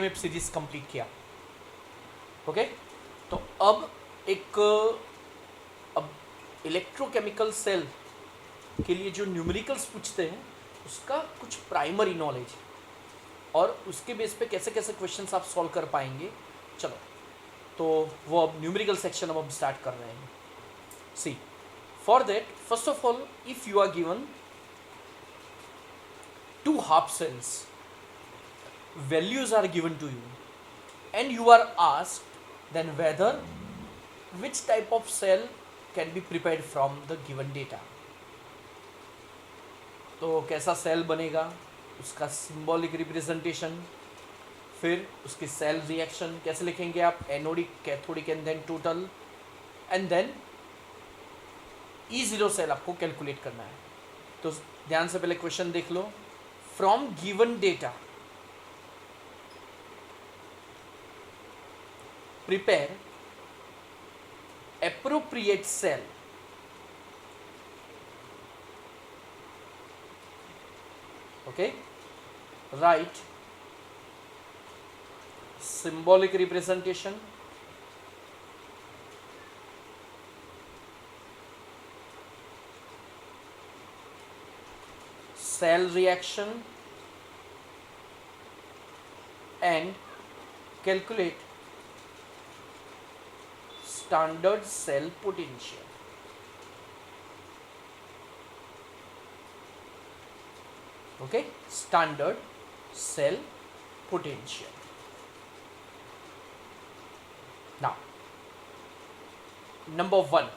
Web series complete किया। Okay, तो अब अब इलेक्ट्रोकेमिकल सेल के लिए जो न्यूमेरिकल्स पूछते हैं उसका कुछ प्राइमरी नॉलेज और उसके बेस पे कैसे कैसे क्वेश्चंस आप सॉल्व कर पाएंगे। चलो, तो वो अब न्यूमेरिकल सेक्शन अब हम स्टार्ट कर रहे हैं। See, for that first of all if you are given two half cells, values are given to you and you are asked then whether which type of cell can be prepared from the given data। तो कैसा cell बनेगा, उसका symbolic representation, फिर उसकी cell reaction कैसे लिखेंगे आप, anodic, cathodic and then total, and then E0 cell आपको कैलकुलेट करना है। तो ध्यान से पहले क्वेश्चन देख लो। From given data prepare appropriate cell, okay, write symbolic representation, cell reaction and calculate standard cell potential। okay, standard cell potential। now number 1,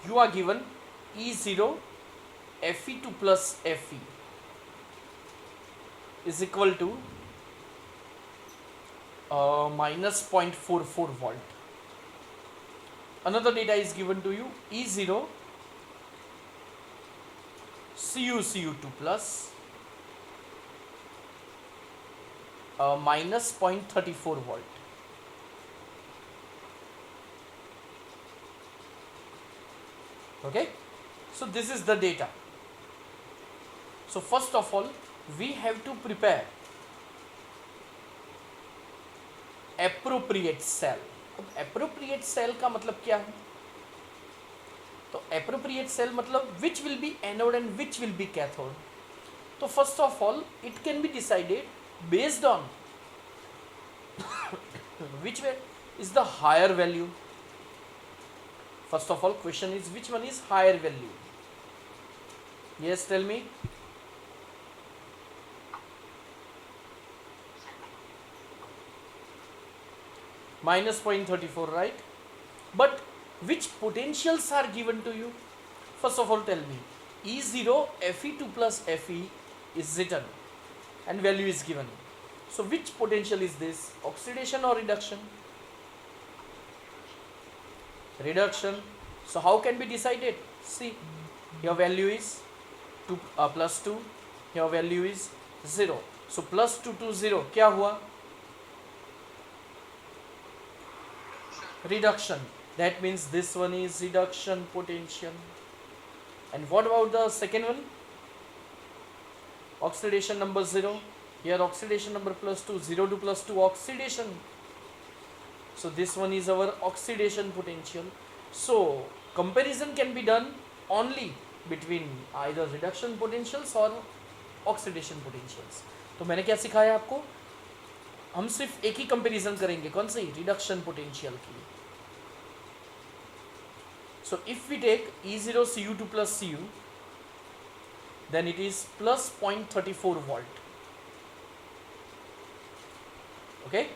you are given E0 Fe2 plus Fe is equal to minus 0.44 volt। another data is given to you, E0 Cu2 plus minus 0.34 volt। okay, so this is the data। so first of all we have to prepare appropriate cell। अब appropriate cell का मतलब क्या है, तो appropriate cell मतलब which will be anode and which will be cathode। तो first of all it can be decided based on which way is the higher value। first of all question is which one is higher value, yes tell me। minus 0.34, right, but which potentials are given to you, first of all tell me। E0 Fe2 plus Fe is written and value is given, so which potential is this, oxidation or reduction, reduction। so how can be decided, see your value is 2 plus 2, your value is 0, so plus 2 to 0 क्या हुआ, reduction, that means this one is reduction potential। and what about the second one, oxidation number 0, here oxidation number plus 2, 0 to plus 2 oxidation, so this one is our oxidation potential। so comparison can be done only between either reduction potentials or oxidation potentials। तो मैंने क्या सिखाया आपको, हम सिर्फ एक ही comparison करेंगे, कौन सी, रिडक्शन पोटेंशियल की। so if we take E0 Cu2 plus Cu then it is plus 0.34 volt। okay,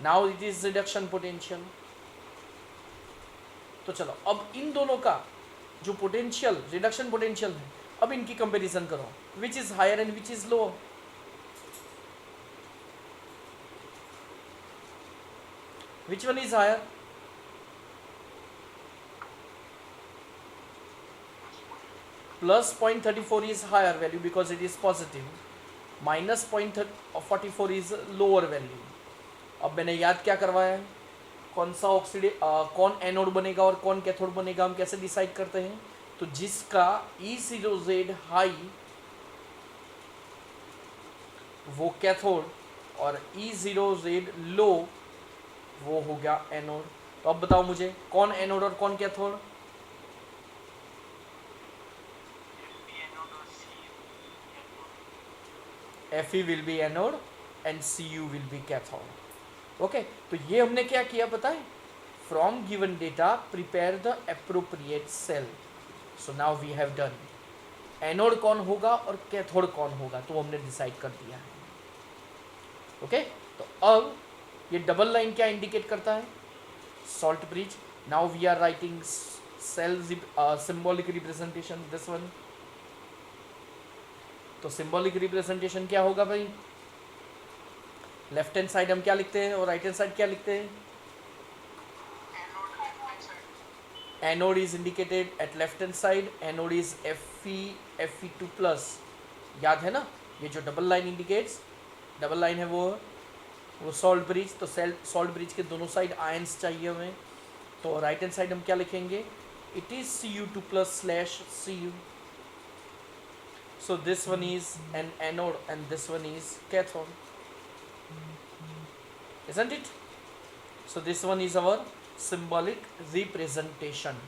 now it is reduction potential। तो चलो अब इन दोनों का जो पोटेंशियल, रिडक्शन पोटेंशियल है, अब इनकी कंपैरिजन करो, which is higher and which is lower, which one is higher, plus 0.34 is higher value because it is positive, minus 0.44 is lower value। अब मैंने याद क्या करवाया है, कौन सा कौन एनोड बनेगा और कौन कैथोड बनेगा हम कैसे डिसाइड करते हैं, तो जिसका E0Z हाई वो कैथोड और E0Z लो वो हो गया एनोड। तो अब बताओ मुझे कौन एनोड और कौन cathode? Fe will be anode and Cu will be cathode. Okay तो ये हमने क्या किया पता है? From given data prepare the appropriate cell. So now we have done anode कौन होगा और कैथोड कौन होगा, तो हमने डिसाइड कर दिया है। ओके तो अब ये डबल लाइन क्या इंडिकेट करता है? Salt bridge. Now we are writing cell symbolic representation this one. तो सिंबॉलिक रिप्रेजेंटेशन क्या होगा भाई? लेफ्ट हैंड साइड हम क्या लिखते हैं और राइट हैंड साइड क्या लिखते हैं? Anode is indicated at left hand side, anode is Fe2 plus. याद है ना, ये जो double line indicates, double line है वो सॉल्ट ब्रिज। तो सॉल्ट ब्रिज के दोनों साइड आयंस चाहिए हमें, तो राइट हैंड साइड हम क्या लिखेंगे? It is Cu2 plus / Cu। So this one is an anode and this one is cathode, isn't it? So this one is our symbolic representation.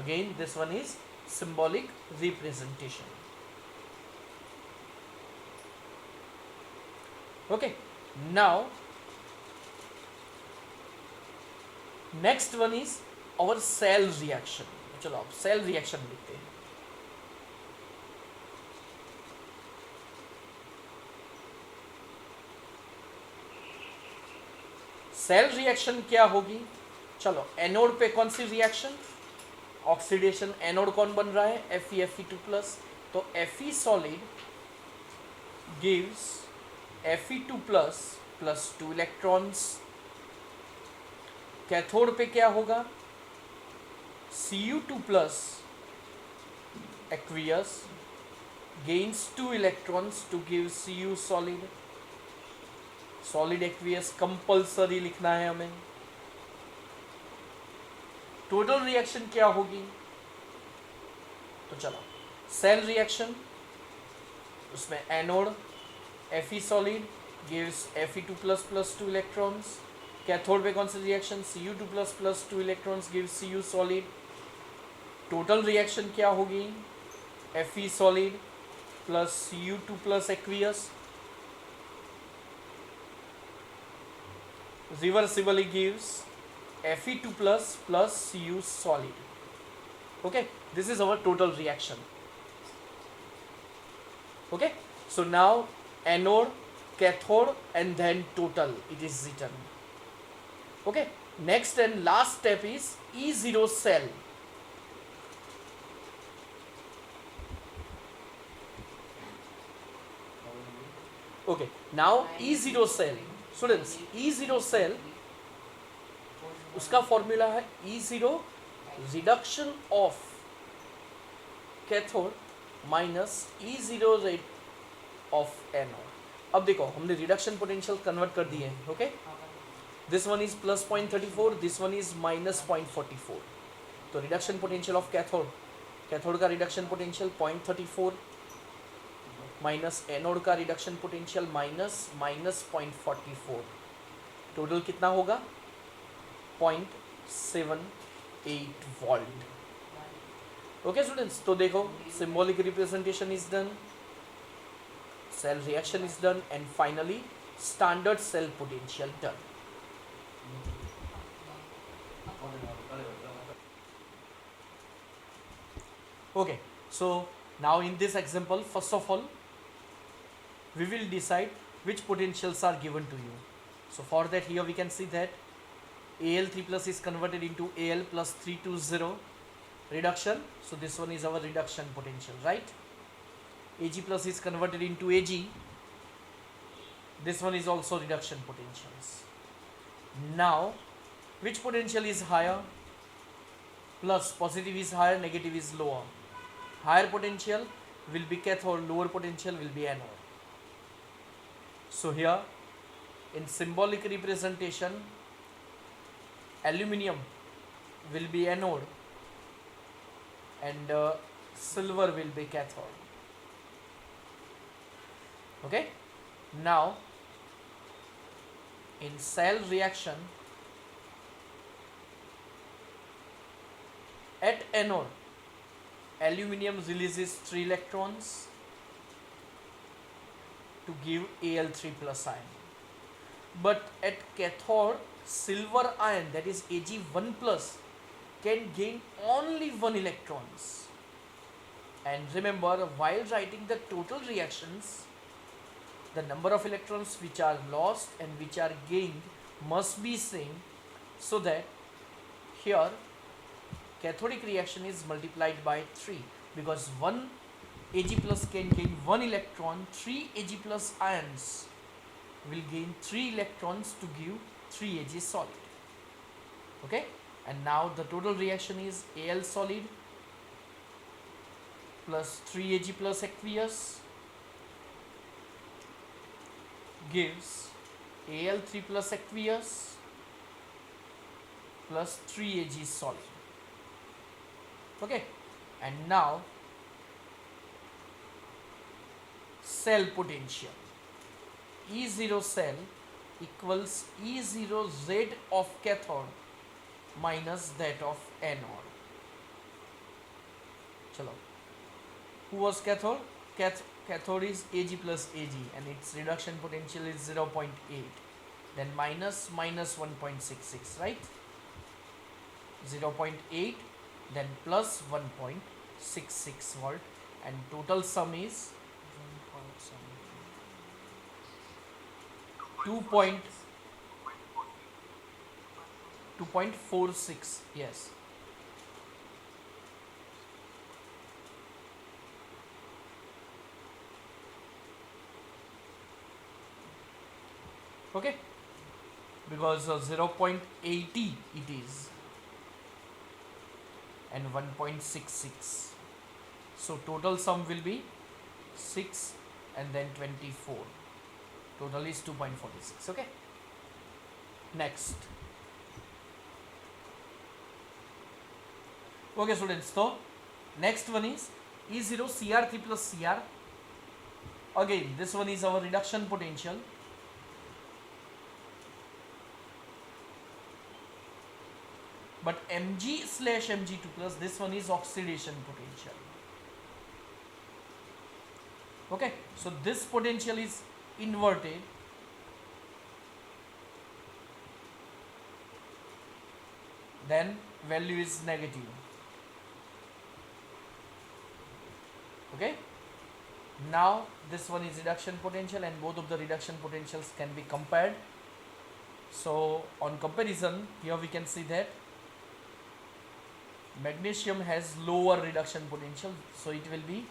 Again this one is symbolic representation. Okay, now next one is our cell reaction. चलो अब cell reaction लिखते हैं। Cell reaction क्या होगी? चलो anode पे कौन सी रिएक्शन? ऑक्सीडेशन। एनोड कौन बन रहा है? Fe2 plus. तो Fe solid gives Fe2 plus +2 electrons. Cathode पे क्या होगा? Cu2 plus aqueous gains 2 electrons to give Cu solid। Solid aqueous compulsory लिखना है हमें। टोटल रिएक्शन क्या होगी? तो चलो सेल रिएक्शन, उसमें anode Fe solid gives Fe2 plus +2 electrons. Cathode पे कौन सी reaction? Cu2 plus +2 electrons gives Cu solid. Total reaction क्या होगी? Fe solid plus Cu2 plus aqueous reversibly gives Fe2 plus Cu solid. Okay, this is our total reaction. Okay, so now anode, cathode and then total it is written. Okay, next and last step is E0 cell. Okay, now E0 cell. Students E0 cell, उसका formula है E0 reduction of cathode minus E0 of anode. अब देखो हमने reduction potential convert कर दिए हैं। Okay, this one is +0.34, this one is -0.44। तो reduction potential of cathode का रिडक्शन पोटेंशियल 0.34 माइनस एनोड का रिडक्शन पोटेंशियल -0.44। टोटल कितना होगा? 0.78 वोल्ट। ओके स्टूडेंट्स, तो देखो symbolic representation is done, cell reaction is done and finally standard cell potential done. Okay, so now in this example, first of all we will decide which potentials are given to you. So for that, here we can see that Al3 plus is converted into Al plus 320 reduction. So this one is our reduction potential, right? Ag plus is converted into Ag. This one is also reduction potentials. Now which potential is higher? Plus, positive is higher, negative is lower. Higher potential will be cathode, lower potential will be anode. So here in symbolic representation, aluminum will be anode and silver will be cathode. Okay, now in cell reaction, at anode, aluminium releases 3 electrons to give Al3 plus ion, but at cathode, silver ion, that is Ag1 plus, can gain only 1 electrons. And remember, while writing the total reactions, the number of electrons which are lost and which are gained must be same, so that here cathodic reaction is multiplied by 3, because 1 Ag plus can gain 1 electron, 3 Ag plus ions will gain 3 electrons to give 3 Ag solid. Okay, and now the total reaction is Al solid plus 3 Ag plus aqueous gives Al3 plus aqueous plus 3 Ag solid. Okay, and now cell potential, E0 cell equals E0 Z of cathode minus that of anode. Chalo, who was cathode? Cathode is Ag plus Ag, and its reduction potential is 0.8, then minus 1.66, right? 0.8, then plus 1.66 volt, and total sum is 2.46. Yes. Okay, because 0.80 it is, and 1.66, so total sum will be 6 and then 24, total is 2.46. Okay, next. Okay students, so next one is E0 Cr3 plus Cr. Again, this one is our reduction potential. But Mg slash Mg2 plus, this one is oxidation potential. Okay, so this potential is inverted. Then value is negative. Okay, now this one is reduction potential, and both of the reduction potentials can be compared. So on comparison, here we can see that magnesium has lower reduction potential, so it will be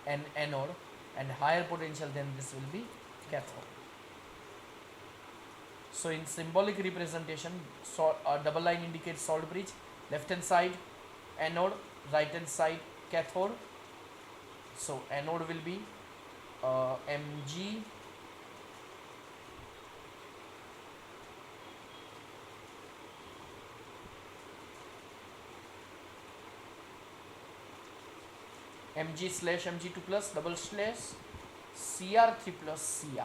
an anode, and higher potential than this will be cathode. So in symbolic representation, so a double line indicates salt bridge, left hand side anode, right hand side cathode. So anode will be Mg Mg slash Mg2 plus double slash Cr3 plus Cr.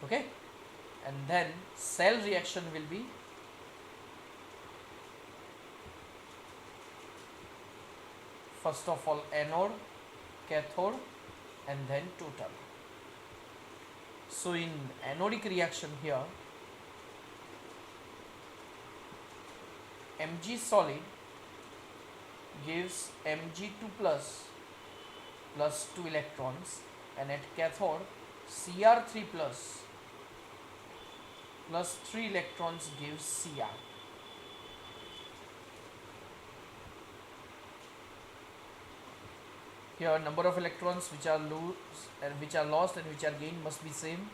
Okay, and then cell reaction will be first of all anode, cathode, and then total. So in anodic reaction here, Mg solid gives Mg2 plus 2 electrons, and at cathode Cr3 plus 3 electrons gives Cr. Here number of electrons which are lost and which are gained must be same.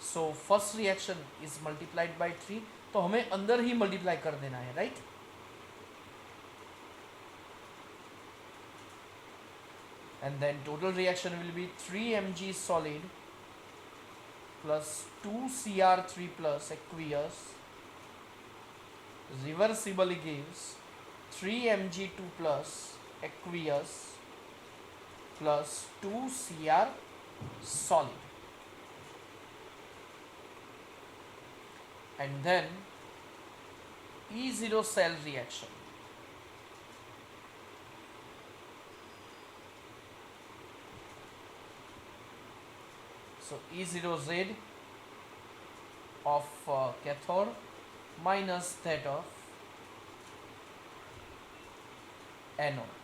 So first reaction is multiplied by 3, तो हमें अंदर ही multiply कर देना है, right? And then total reaction will be 3 Mg solid plus 2 Cr3 plus aqueous reversibly gives 3 Mg2 plus aqueous plus 2 Cr solid, and then E0 cell reaction. So E0Z of cathode minus that of anode.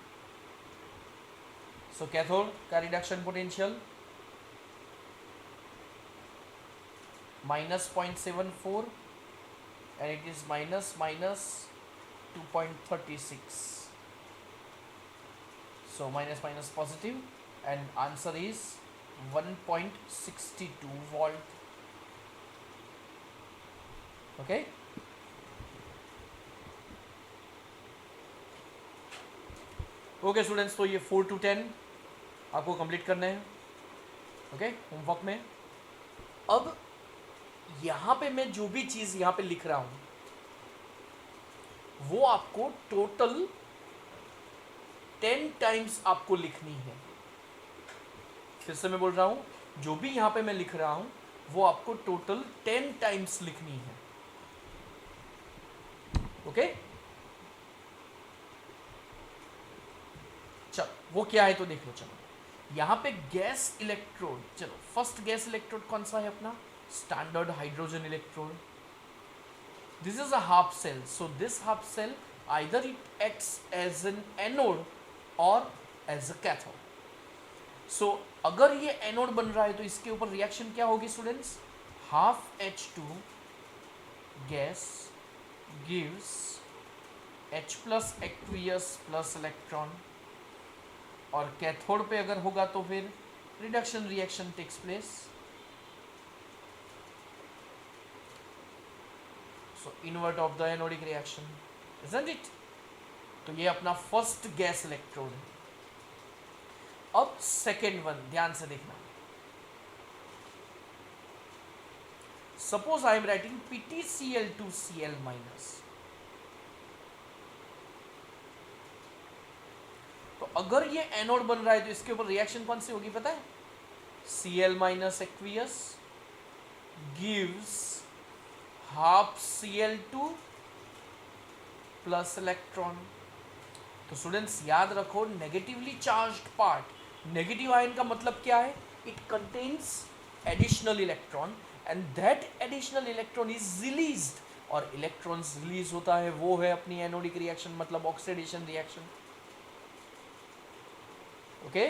So cathode का reduction potential minus 0.74 and it is minus 2.36. So minus positive, and answer is 1.62 volt. Okay. Okay students, तो ये 4 to 10 आपको complete करना है, okay, homework में। अब यहाँ पे मैं जो भी चीज़ यहाँ पे लिख रहा हूँ वो आपको टोटल 10 टाइम्स आपको लिखनी है। फिर से मैं बोल रहा हूँ, जो भी यहाँ पे मैं लिख रहा हूँ वो आपको टोटल 10 टाइम्स लिखनी है, ओके। चलो वो क्या है तो देख लो। चलो यहाँ पे गैस इलेक्ट्रोड, चलो फर्स्ट गैस इलेक्ट्रोड कौन सा है अपना? Standard hydrogen electrode. This is a half cell, so this half cell either it acts as an anode और एज अ कैथोड। सो अगर ये एनोड बन रहा है तो इसके ऊपर रिएक्शन क्या होगी students? Half H2 gas gives H plus aqueous plus electron, और कैथोड पे अगर होगा तो फिर reduction reaction takes place. So invert of the anodic reaction, isn't it? तो ये अपना फर्स्ट गैस इलेक्ट्रोड है। अब सेकेंड वन ध्यान से देखना। Suppose I am writing PtCl2Cl minus, तो अगर ये एनोड बन रहा है तो इसके ऊपर रिएक्शन कौन सी होगी पता है? Cl minus aqueous gives half Cl2 plus electron. तो स्टूडेंट्स याद रखो, negatively charged part, negative ion का मतलब क्या है? It contains additional electron and that additional electron is released, और इलेक्ट्रॉन्स रिलीज होता है वो है अपनी एनोडिक रिएक्शन, मतलब ऑक्सीडेशन रिएक्शन, ओके।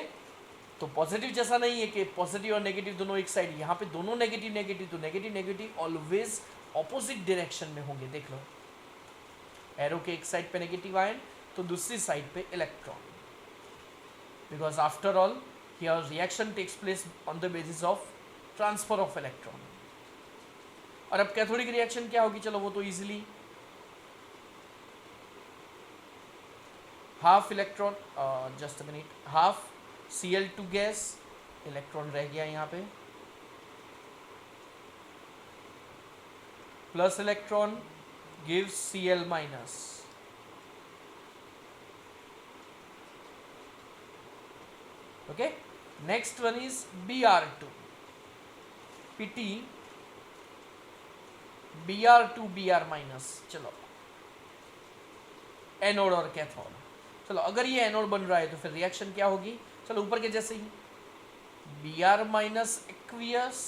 तो पॉजिटिव जैसा नहीं है कि पॉजिटिव और नेगेटिव दोनों एक साइड, यहाँ पे दोनों नेगेटिव नेगेटिव, तो negative negative always opposite direction में होंगे। देख लो, एरो के एक साइड पे नेगेटिव आयन तो दूसरी साइड पे electron, because after all here reaction takes place on the basis of transfer of electron. और अब कैथोडिक रिएक्शन क्या होगी? चलो वो तो easily half electron, just a minute, half Cl2 gas, electron रह गया यहाँ पे, plus electron gives Cl minus, okay. Next one is Br2, Pt Br2 Br minus. चलो एनोड और कैथोड, चलो अगर ये एनोड बन रहा है तो फिर रिएक्शन क्या होगी? चलो ऊपर के जैसे ही, Br माइनस एक्वियस,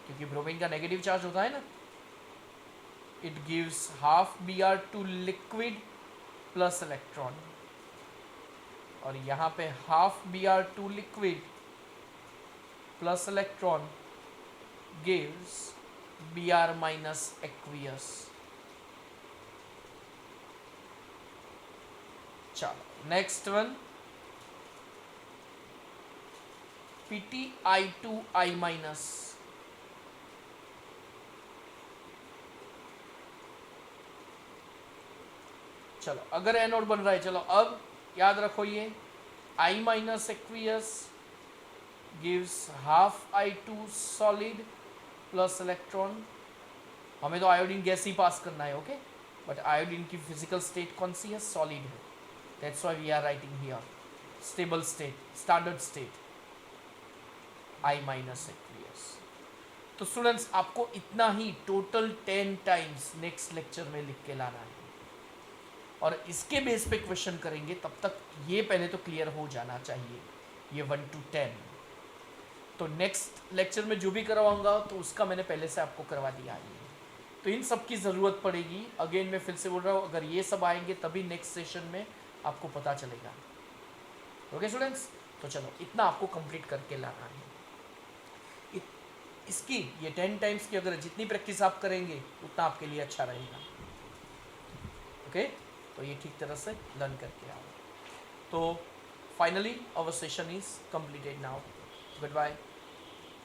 क्योंकि ब्रोमीन का नेगेटिव चार्ज होता है ना, it gives half Br2 liquid plus electron, और यहाँ पे half Br2 liquid plus electron gives Br minus aqueous. चलो नेक्स्ट वन, PtI2I माइनस। चलो अगर एनोड बन रहा है, चलो अब याद रखो ये I minus aqueous gives half I2 solid plus electron. हमें तो आयोडीन गैस ही पास करना है, ओके। बट आयोडीन की फिजिकल स्टेट कौन सी है? सॉलिड है. That's why we are writing here stable state, standard state, I minus aqueous. तो स्टूडेंट्स आपको इतना ही टोटल 10 टाइम्स नेक्स्ट लेक्चर में लिख के लाना है और इसके बेस पे क्वेश्चन करेंगे. तब तक ये पहले तो क्लियर हो जाना चाहिए ये 1 to 10. तो नेक्स्ट लेक्चर में जो भी करवाऊंगा तो उसका मैंने पहले से आपको करवा दिया है. तो इन सब की ज़रूरत पड़ेगी. अगेन मैं फिर से बोल रहा हूँ, अगर ये सब आएंगे तभी नेक्स्ट सेशन में आपको पता चलेगा. ओके स्टूडेंट्स, तो चलो इतना आपको कंप्लीट करके लाना है. इसकी ये 10 टाइम्स की अगर जितनी प्रैक्टिस आप करेंगे उतना आपके लिए अच्छा रहेगा. ओके, तो ये ठीक तरह से लर्न करके आओ. तो finally our session is completed now. Good bye.